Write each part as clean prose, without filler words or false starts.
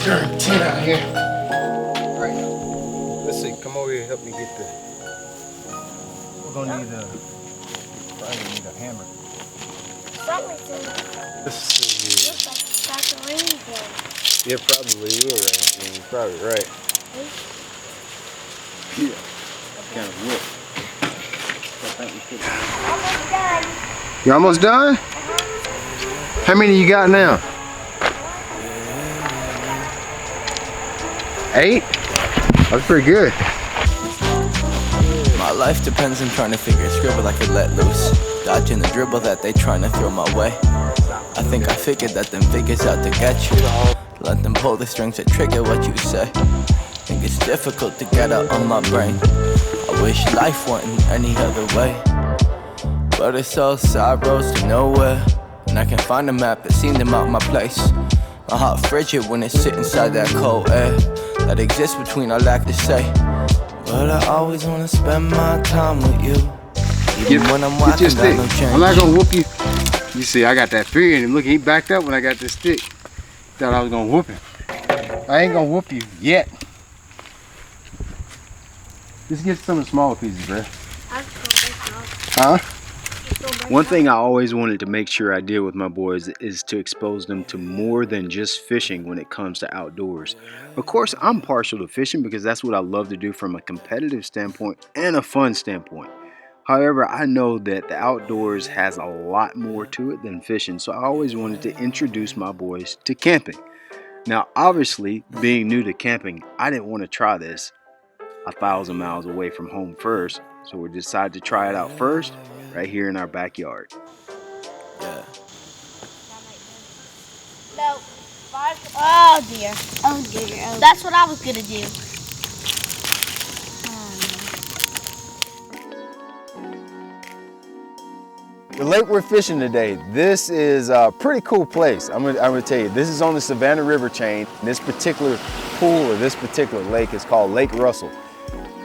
stirring tin out here. Right. Let's see. Come over here. Help me get the. We're gonna need probably need a hammer. Let's see. Looks like it's rain again. Yeah, probably will rain. You're probably right. Yeah. Kind of wet. Almost done. You almost done? How many you got now? 8? That's pretty good. My life depends on trying to figure a scribble I could let loose. Dodging the dribble that they trying to throw my way. I think I figured that them figures out to get you. Let them pull the strings that trigger what you say. Think it's difficult to get out on my brain. I wish life wasn't any other way. But it's all side roads to nowhere. And I can't find a map that seemed to mark my place. My heart frigid when it sit inside that cold air that exists between our lack to say. But I always wanna spend my time with you. Even when I'm walking down no change. I'm not gonna whoop you. You see, I got that fear in him. Look, he backed up when I got this stick. Thought I was gonna whoop him. I ain't gonna whoop you yet. Just get some of the smaller pieces, bro. Huh? One thing I always wanted to make sure I did with my boys is to expose them to more than just fishing when it comes to outdoors. Of course, I'm partial to fishing because that's what I love to do from a competitive standpoint and a fun standpoint. However, I know that the outdoors has a lot more to it than fishing, so I always wanted to introduce my boys to camping. Now, obviously, being new to camping, I didn't want to try this 1,000 miles away from home first, so we decided to try it out first, right here in our backyard. Yeah. No. Oh dear. Oh dear. That's what I was gonna do. The lake we're fishing today, this is a pretty cool place. I'm gonna tell you, this is on the Savannah River chain. This particular pool or this particular lake is called Lake Russell.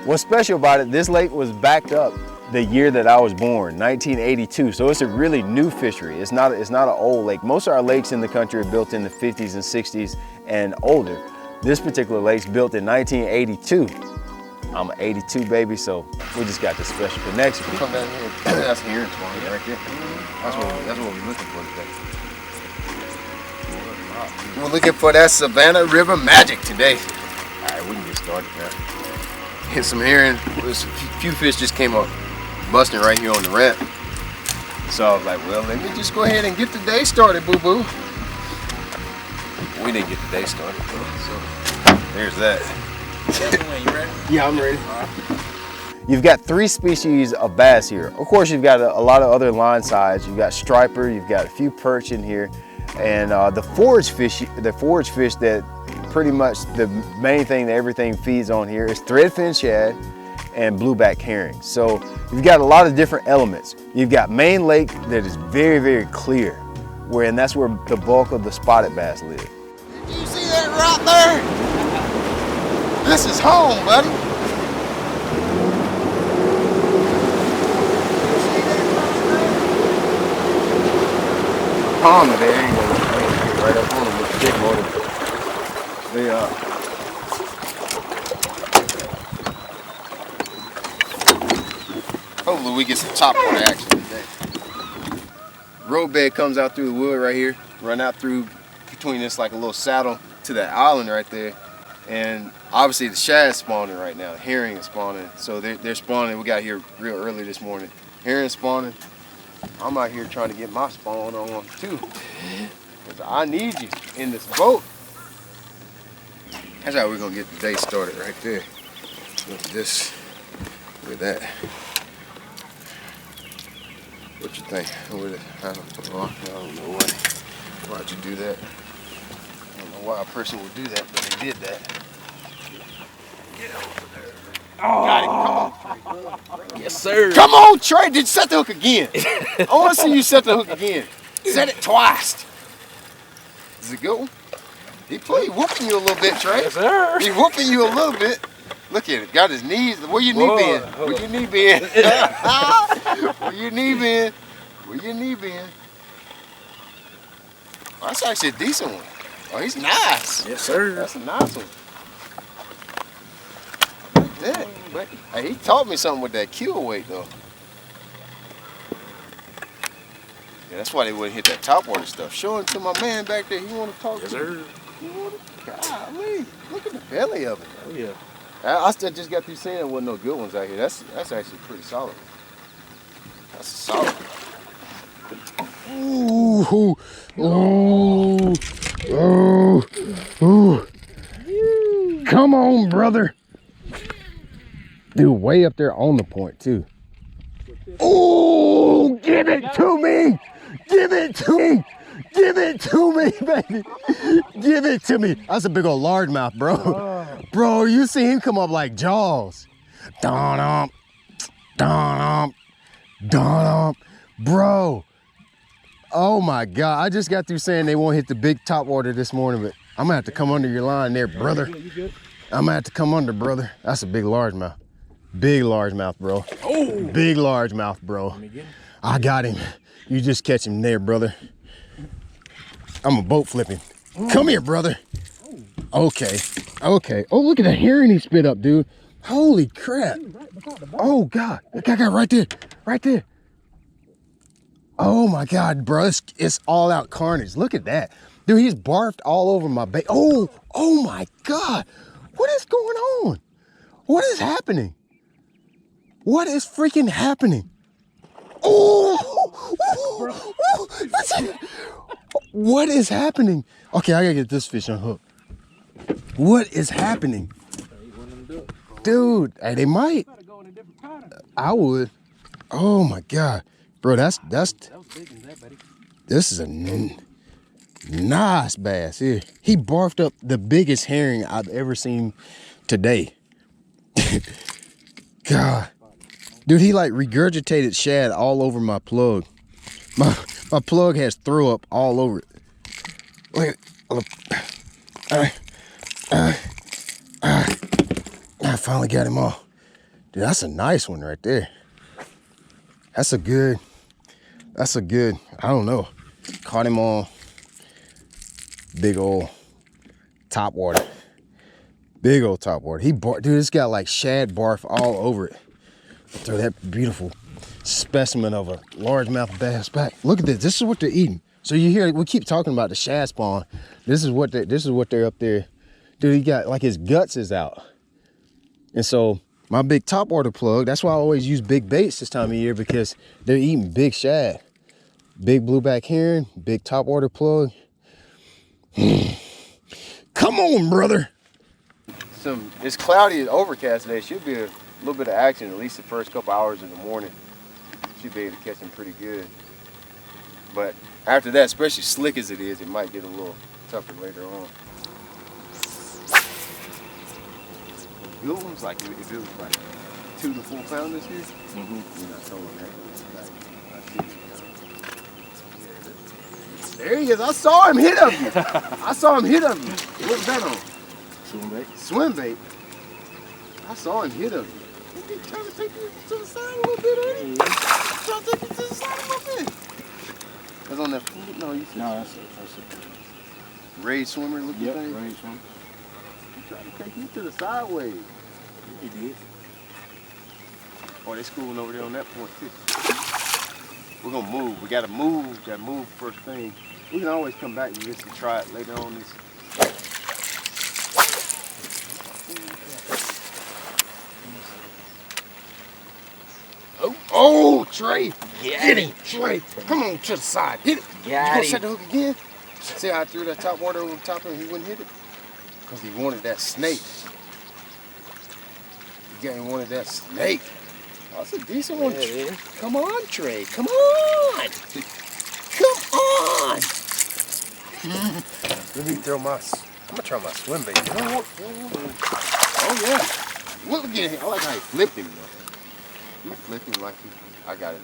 What's special about it, this lake was backed up the year that I was born, 1982. So it's a really new fishery. It's not an old lake. Most of our lakes in the country are built in the 50s and 60s and older. This particular lake's built in 1982. I'm an 82 baby, so we just got this special connection. Come down here. That's hearing twine right there. That's what we're looking for today. We're looking for that Savannah River magic today. All right, we can get started now. Hit some herring. A few fish just came up busting right here on the ramp. So I was like, well, let me just go ahead and get the day started, boo-boo. We didn't get the day started, though, so there's that. You ready? Yeah, I'm ready. You've got 3 species of bass here. Of course, you've got a lot of other line sides. You've got striper, you've got a few perch in here, and the forage fish that pretty much the main thing that everything feeds on here is threadfin shad and blueback herring. So you've got a lot of different elements. You've got main lake that is very, very clear, and that's where the bulk of the spotted bass live. Did you see that right there? This is home, buddy. Palm of there, ain't gonna get right up on them with the big motor. They hopefully we get some topwater action today. Road bed comes out through the wood right here, run out through between this like a little saddle to that island right there. And obviously the shad's spawning right now. Herring is spawning. So they're spawning. We got here real early this morning. Herring spawning. I'm out here trying to get my spawn on too. Because I need you in this boat. That's how we're gonna get the day started right there. With this, with that. What you think? I don't know why'd you do that. I don't know why a person would do that, but they did that. Get over there. Oh. Got it. Come on, Trey. Yes, sir. Come on, Trey. Did you set the hook again? I want to see you set the hook again. Set it twice. Is it good? He whooping you a little bit, Trey. Yes, sir. He whooping you a little bit. Look at it. Got his knees. Where your knee been? Where your knee been? Where your knee been? Where your knee been? Oh, that's actually a decent one. Oh, he's nice. Yes, sir. That's a nice one. Look at that. But hey, he taught me something with that kill weight though. Yeah, that's why they wouldn't hit that topwater stuff. Show it to my man back there. He want to talk Yes, to sir. me. He want to. Golly, look at the belly of it. Oh yeah. I still just got through saying there wasn't no good ones out here. That's actually pretty solid. That's a solid. Ooh, ooh, ooh, ooh. Come on, brother. Dude, way up there on the point too. Ooh, give it to me. Give it to me. Give it to me, baby. Give it to me. That's a big old largemouth, bro. Bro, you see him come up like Jaws. Don-ump, don-ump, don-ump. Bro. Oh my God. I just got through saying they won't hit the big topwater this morning, but I'm gonna have to come under your line there, brother. You good? I'm gonna have to come under, brother. That's a big largemouth. Big largemouth, bro. Oh. Big largemouth, bro. I got him. You just catch him there, brother. I'm a boat flipping. Come here, brother. Okay. Okay. Oh, look at that herring he spit up, dude. Holy crap. Oh, God. That guy got right there. Right there. Oh, my God, bro. It's all out carnage. Look at that. Dude, he's barfed all over my bait. Oh, oh, my God. What is going on? What is happening? What is freaking happening? Oh, what is happening? Okay, I gotta get this fish on hook. What is happening? Dude, hey, they might. I would. Oh my God. Bro, this is a nice bass here. He barfed up the biggest herring I've ever seen today. God. Dude, he like regurgitated shad all over my plug. My plug has throw up all over it. Wait, I finally got him off. Dude, that's a nice one right there. That's a good, I don't know. Caught him on big old topwater. Big old topwater. Dude, it's got like shad barf all over it. Throw that beautiful specimen of a largemouth bass back. Look at this. This is what they're eating. So you hear we keep talking about the shad spawn. This is what they're up there. Dude, he got like his guts is out. And so my big topwater plug, that's why I always use big baits this time of year, because they're eating big shad. Big blueback herring, big topwater plug. Come on, brother. It's cloudy and overcast today. Should be a little bit of action at least the first couple hours in the morning. Should be able to catch them pretty good. But after that, especially slick as it is, it might get a little tougher later on. Good ones, like if it was like 2 to 4 pounders here, you're not throwing that. There he is. I saw him hit of you. I saw him hit of you. What was that on? Swim bait. Swim bait. I saw him hit of you. He's trying to take you to the side a little bit, ain't he? Trying to take you to the side a little bit. That's on that food? No, you said. No, that's a Raised swimmer looking yep, thing? raised one. He tried to take you to the sideways. He did. Oh, they schooling over there on that point too. We're gonna move. We gotta move. Gotta move first thing. We can always come back and just try it later on this. Oh, Trey! Get him, Trey! Come on to the side. Hit it. You gonna set the hook again? See how I threw that top water over the top of him and he wouldn't hit it? Because he wanted that snake. He wanted that snake. Oh, that's a decent one. Yeah, come on, Trey. Come on. Come on. Let me throw my. I'm gonna try my swim bait. Oh yeah. Look at him. I like how he flipped him. He flipped him like he. I got it.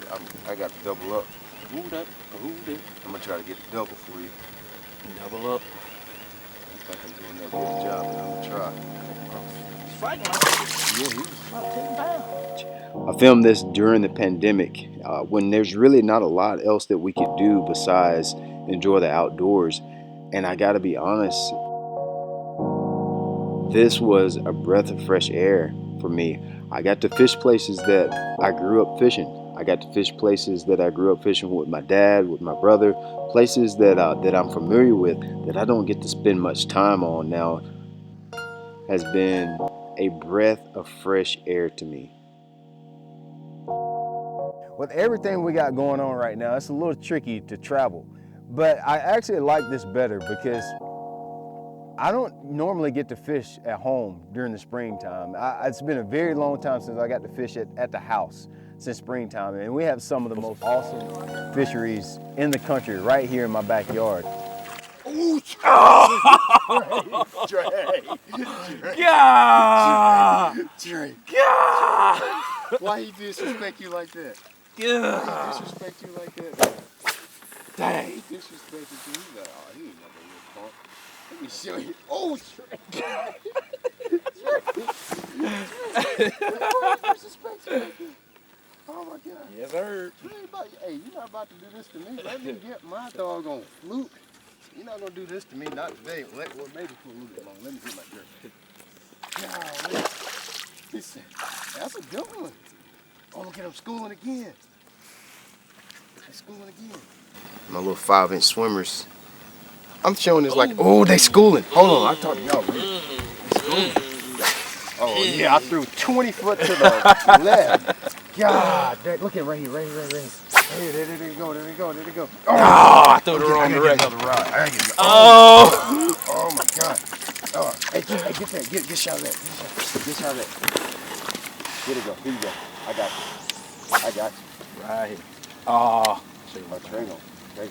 I got to double up. Move that. Move it. I'm gonna try to get the double for you. Double up. I think I'm doing that good job, but I'm gonna try. I filmed this during the pandemic when there's really not a lot else that we could do besides enjoy the outdoors. And I gotta be honest, this was a breath of fresh air for me. I got to fish places that I grew up fishing. I got to fish places that I grew up fishing with my dad, with my brother, places that I'm familiar with that I don't get to spend much time on now. Has been a breath of fresh air to me. With everything we got going on right now, it's a little tricky to travel, but I actually like this better because I don't normally get to fish at home during the springtime. It's been a very long time since I got to fish at the house since springtime, and we have some of the most awesome fisheries in the country right here in my backyard. Ooh, Trey. Yeah! Trey. Yeah! Why he disrespect you like that? Yeah! Why he disrespect you like that? Dang! He disrespected you. He's like, oh, he ain't never really punk. Let me show you. Oh, Trey. Disrespect you like that. Oh my God. Yes, sir. Hey, you're not about to do this to me. Let me get my doggone fluke. You're not gonna do this to me, not today. Well, maybe for a little bit longer. Let me get my jerk. Golly. That's a good one. Oh, look at him schooling again. He's schooling again. My little 5-inch swimmers. I'm showing this like, oh, they schooling. Hold on, I talked to y'all. They schooling. Oh yeah, I threw 20 foot to the left. God, look at right here. Hey, there they go. Oh, I threw the wrong direction. Oh my God. Oh, hey, get that. Get a shot of that. Get a shot of that. Here you go. I got you. Right here. Oh. My tray on. Hey,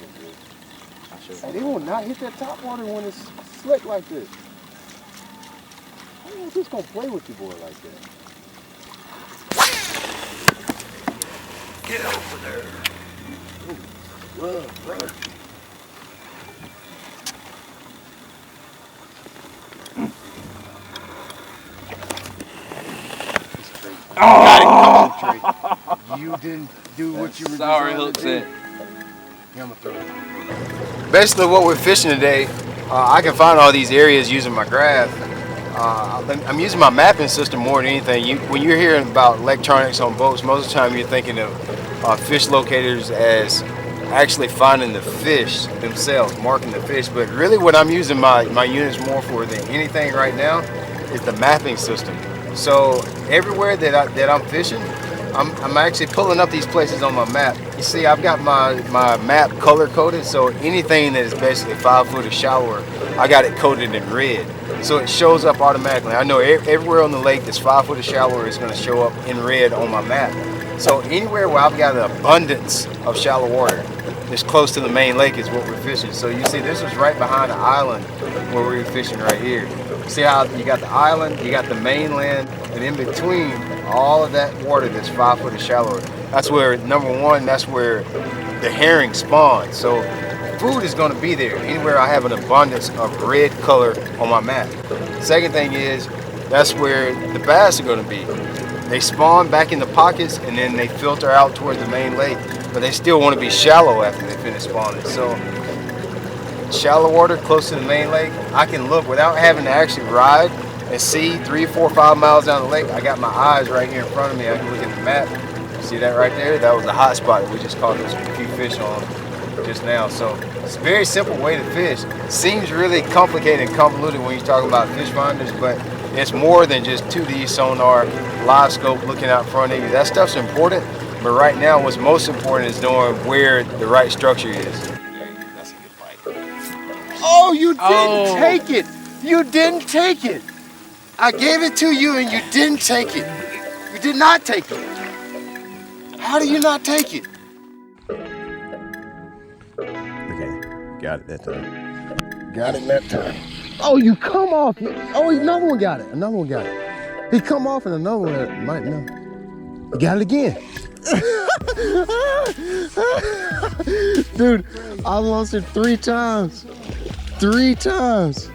they will not hit that top water when it's slick like this. I don't know if he's gonna play with you, boy, like that. Get over there. Run. Got it. Come on, Trey. You didn't do what you were Sorry, designed hook to do. set. Yeah, I'm gonna throw it. Basically, what we're fishing today, I can find all these areas using my graph. I'm using my mapping system more than anything. When you're hearing about electronics on boats, most of the time you're thinking of fish locators as actually finding the fish themselves, marking the fish. But really what I'm using my units more for than anything right now is the mapping system. So everywhere that I'm fishing, I'm actually pulling up these places on my map. You see, I've got my map color coded, so anything that is basically 5 foot or shallower, I got it coded in red. So it shows up automatically. I know everywhere on the lake that's 5 foot or shallower is going to show up in red on my map. So anywhere where I've got an abundance of shallow water that's close to the main lake is what we're fishing. So you see, this is right behind the island where we're fishing right here. See how you got the island, you got the mainland, and in between all of that water that's 5 foot or shallower, that's where, number one, that's where the herring spawn. So food is going to be there anywhere I have an abundance of red color on my map. Second thing is, that's where the bass are going to be. They spawn back in the pockets and then they filter out towards the main lake, but they still want to be shallow after they finish spawning. So shallow water close to the main lake, I can look without having to actually ride and see 3, 4, 5 miles down the lake. I got my eyes right here in front of me. I can look at the map. See that right there? That was the hot spot that we just caught those few fish on just now. So it's a very simple way to fish. Seems really complicated and convoluted when you're talking about fish finders, but it's more than just 2D sonar, live scope, looking out in front of you. That stuff's important, but right now what's most important is knowing where the right structure is. That's a good fight. Oh, you didn't take it. You didn't take it. I gave it to you and you didn't take it. You did not take it. How do you not take it? Okay, got it that time. Got it that time. Oh, you come off. Oh, another one got it. Another one got it. He come off and another one might know. He got it again. Dude, I lost it 3 times. 3 times.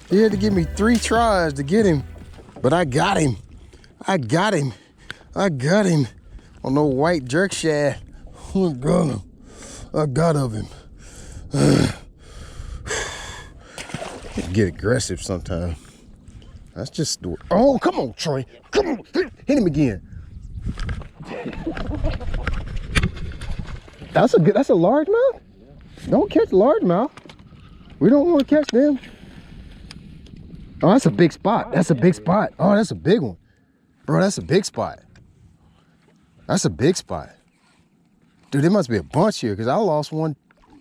He had to give me 3 tries to get him, but I got him. I got him on no white jerk shad. I got him. get aggressive sometimes. That's just the... Oh, come on, Troy. Come on, hit him again. That's a largemouth. Don't catch largemouth. We don't want to catch them. Oh, that's a big spot. That's a big spot. Oh, that's a big one. Bro, that's a big spot. That's a big spot. Dude, there must be a bunch here because I lost one.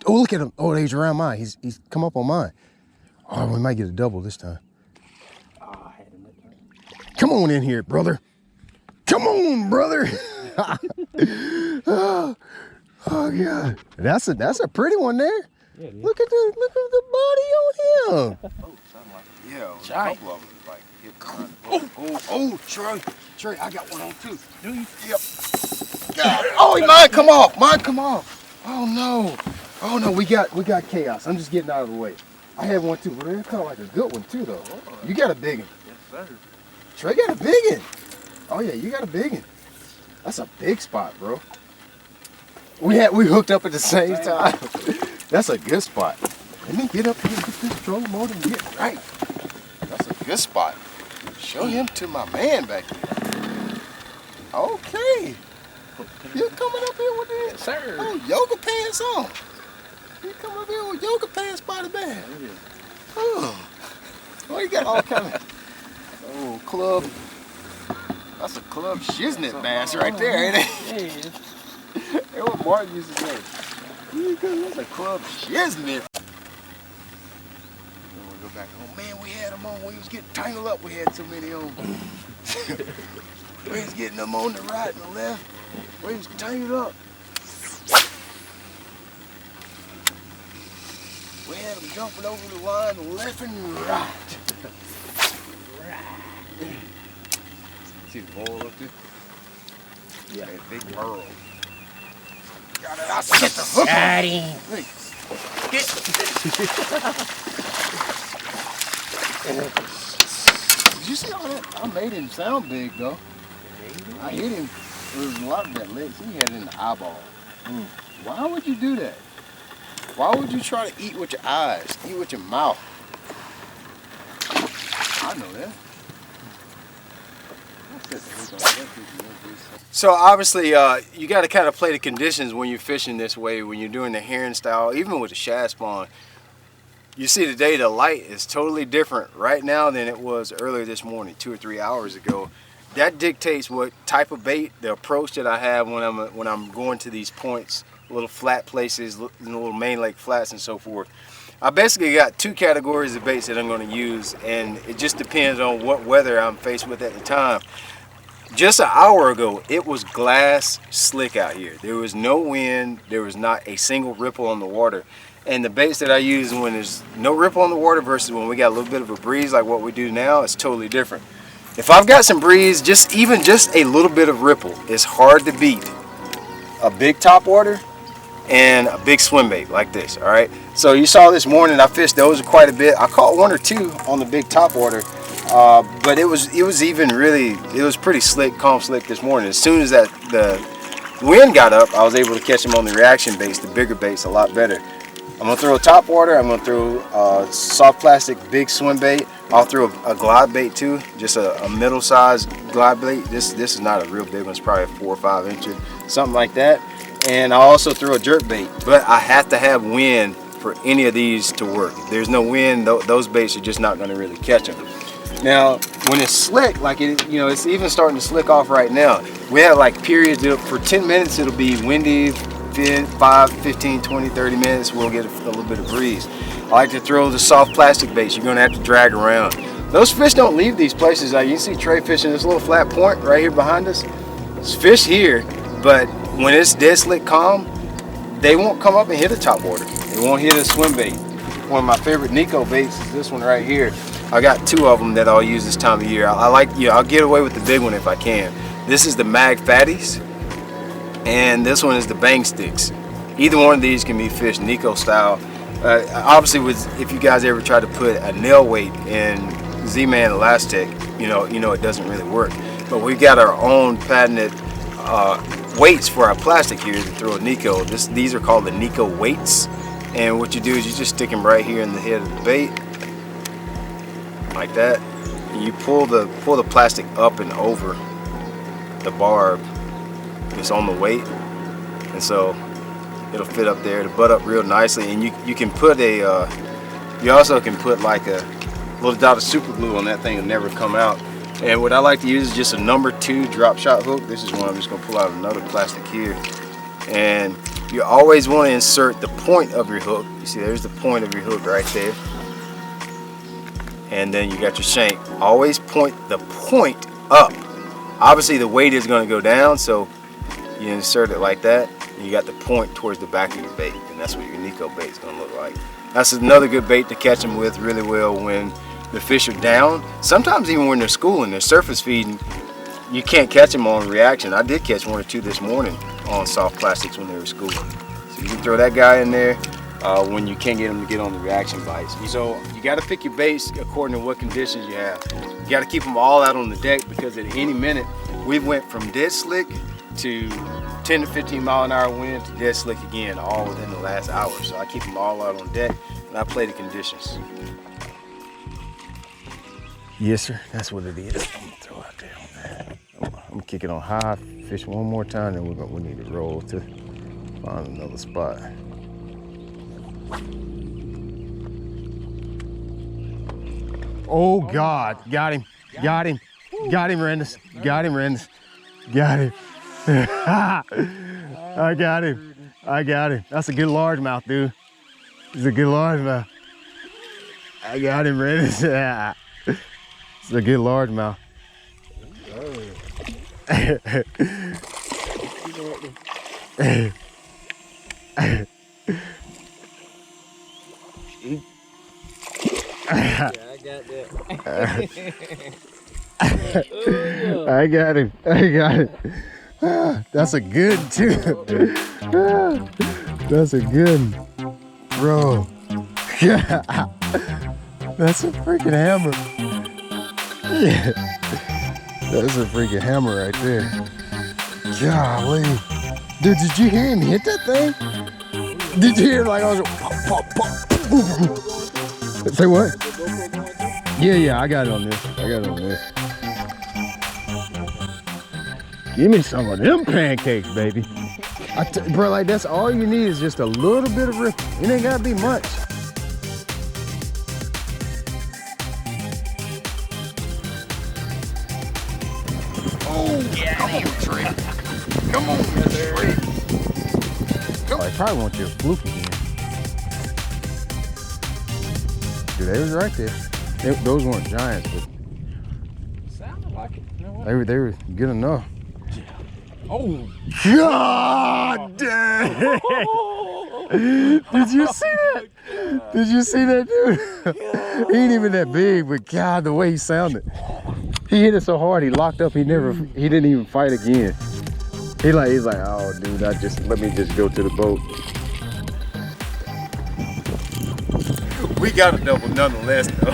Oh, look at him. Oh, he's around mine. He's come up on mine. Oh, we might get a double this time. Come on in here, brother. Come on, brother. Oh God. That's a pretty one there. Yeah, look at the body on him. Oh, something like it. Yeah, a couple of them like hit Trey, I got one on too. Do you? Yep. God. Oh, mine come off. Mine come off. Oh no. Oh no, we got chaos. I'm just getting out of the way. I had one too, but it's kind of like a good one too though. You got a big one. Yes, sir. Trey got a big one. Oh yeah, you got a big one. That's a big spot, bro. We hooked up at the same time. That's a good spot. Let me get up here and get this trolling motor and get right. That's a good spot. Show him to my man back there. Okay. You coming up here with this? Yes, sir. Oh, yoga pants on. You coming up here with yoga pants by the band. Oh. Oh, you got all kind of club. That's a club shiznit bass right there, ain't it? Yeah. That's what Martin used to say. That's a club shiznit. We'll go back home. Man, we had them on. We was getting tangled up. We had so many on. We was getting them on the right and the left. We was tangled up. We had them jumping over the line left and right. See the bowl up there? Yeah, a big pearl. Got it. I get the hook. Got him. Did you see all that? I made him sound big though. I hit him. There was a lot of that legs. He had it in the eyeball. Why would you do that? Why would you try to eat with your eyes? Eat with your mouth. I know that. So obviously, you got to kind of play the conditions when you're fishing this way, when you're doing the herring style, even with the shad spawn. You see today the light is totally different right now than it was earlier this morning, 2 or 3 hours ago. That dictates what type of bait, the approach that I have when I'm going to these points, little flat places, little main lake flats and so forth. I basically got 2 categories of baits that I'm going to use, and it just depends on what weather I'm faced with at the time. Just an hour ago, it was glass slick out here. There was no wind. There was not a single ripple on the water. And the baits that I use when there's no ripple on the water versus when we got a little bit of a breeze like what we do now, it's totally different. If I've got some breeze, even just a little bit of ripple, it's hard to beat a big topwater and a big swim bait like this, all right? So you saw this morning, I fished those quite a bit. I caught 1 or 2 on the big topwater, but it was pretty slick, calm slick this morning. As soon as the wind got up, I was able to catch them on the reaction baits, the bigger baits, a lot better. I'm gonna throw a topwater, I'm gonna throw a soft plastic big swim bait. I'll throw a glide bait too, just a middle sized glide bait. This is not a real big one, it's probably a 4 or 5 incher, something like that. And I'll also throw a jerk bait, but I have to have wind for any of these to work. If there's no wind, those baits are just not gonna really catch them. Now, when it's slick, like it's even starting to slick off right now. We have like periods for 10 minutes, it'll be windy, 5, 15, 20, 30 minutes, we'll get a little bit of breeze. I like to throw the soft plastic baits. You're gonna have to drag around. Those fish don't leave these places. You can see Trey fishing this little flat point right here behind us. There's fish here, but when it's dead slick calm, they won't come up and hit a topwater. They won't hit a swim bait. One of my favorite Nico baits is this one right here. I got 2 of them that I'll use this time of year. I'll get away with the big one if I can. This is the Mag Fatties, and this one is the Bang Sticks. Either one of these can be fished Nico style. Obviously, if you guys ever try to put a nail weight in Z-Man Elastic, you know it doesn't really work. But we've got our own patented weights for our plastic here to throw a Nico. These are called the Nico weights. And what you do is you just stick them right here in the head of the bait. like that. And you pull the plastic up and over the barb. It's on the weight, and so it'll fit up there. It'll butt up real nicely, and you can put a you also can put like a little dot of super glue on that thing. It'll never come out. And what I like to use is just a number 2 drop shot hook. This is one. I'm just gonna pull out another plastic here, and you always want to insert the point of your hook. You see, there's the point of your hook right there, and then you got your shank. Always point the point up. Obviously, the weight is going to go down, so you insert it like that. And you got the point towards the back of your bait, and that's what your Nico bait is going to look like. That's another good bait to catch them with really well when the fish are down. Sometimes even when they're schooling, they're surface feeding, you can't catch them on reaction. I did catch 1 or 2 this morning on soft plastics when they were schooling. So you can throw that guy in there when you can't get them to get on the reaction bites. So you got to pick your baits according to what conditions you have. You got to keep them all out on the deck, because at any minute we went from dead slick to 10 to 15 mile an hour wind to dead slick again, all within the last hour. So I keep them all out on deck and I play the conditions. Yes, sir. That's what it is. I'm gonna throw out there on that. I'm gonna kick it on high, fish one more time, and we need to roll to find another spot. Oh God! Got him! Got him! Got him, Randus! Got him, Randus! Got him! I got him! I got him! That's a good largemouth, dude. It's a good largemouth. I got him, Randus. It's a good largemouth. Yeah, I got that. I got him. I got it. That's a good too. That's a good one. Bro. That's a freaking hammer. Yeah. That's a freaking hammer right there. Golly. Dude, did you hear him hit that thing? Did you hear like I was pop, pop, pop. Say what? Yeah, I got it on this. I got it on this. Give me some of them pancakes, baby. Bro, like that's all you need is just a little bit of rip. It ain't gotta be much. Oh, yeah, come on, Trey. Come on, Trey. Oh, I probably want you a fluke again. Dude, they was right there. Those weren't giants, but Sounded like it. You know what? they were good enough. Oh, God damn! Did you see that? Did you see that, dude? He ain't even that big, but God, the way he sounded. He hit it so hard, he locked up. He didn't even fight again. He's like, oh, dude, let me just go to the boat. We got a double nonetheless, though.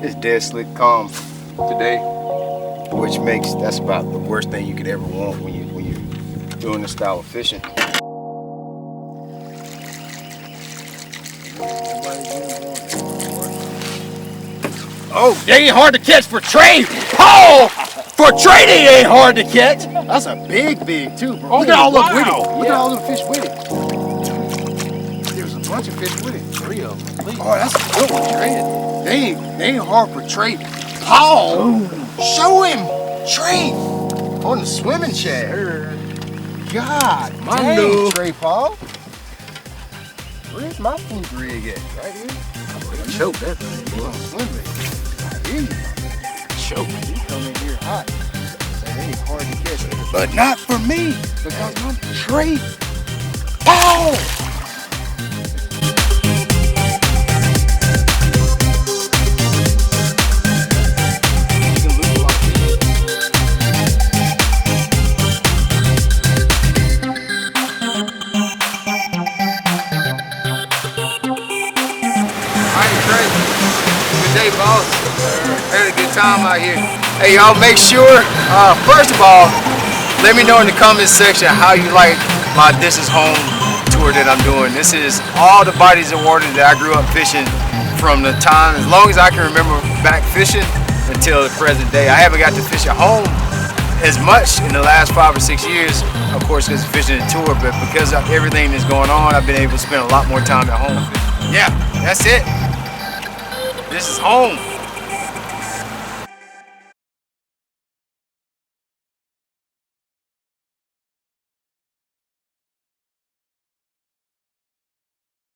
It's dead slick calm today, which that's about the worst thing you could ever want when you're doing this style of fishing. Oh, they ain't hard to catch for Trey. Oh, for Trey, they ain't hard to catch. That's a big too, bro. Look at all them with it. Look at all them fish with it. There's a bunch of fish with it. 3 of them at least. Oh, that's a good one, Trey. They ain't hard for Trey. Paul, show him Trey on the swimming shad. God, dang, Trey Paul. Where's my fluke rig at? Right here. Choke that thing. Boy, swim bait. Right here. Choke. You come in here hot. That ain't hard to catch. But not for me, because I'm Trey Paul. Had a good time out here. Hey, y'all, make sure, first of all, let me know in the comment section how you like my This Is Home tour that I'm doing. This is all the bodies of water that I grew up fishing from the time, as long as I can remember back fishing until the present day. I haven't got to fish at home as much in the last 5 or 6 years, of course, because of fishing the tour, but because of everything that's going on, I've been able to spend a lot more time at home. Yeah, that's it. This is home.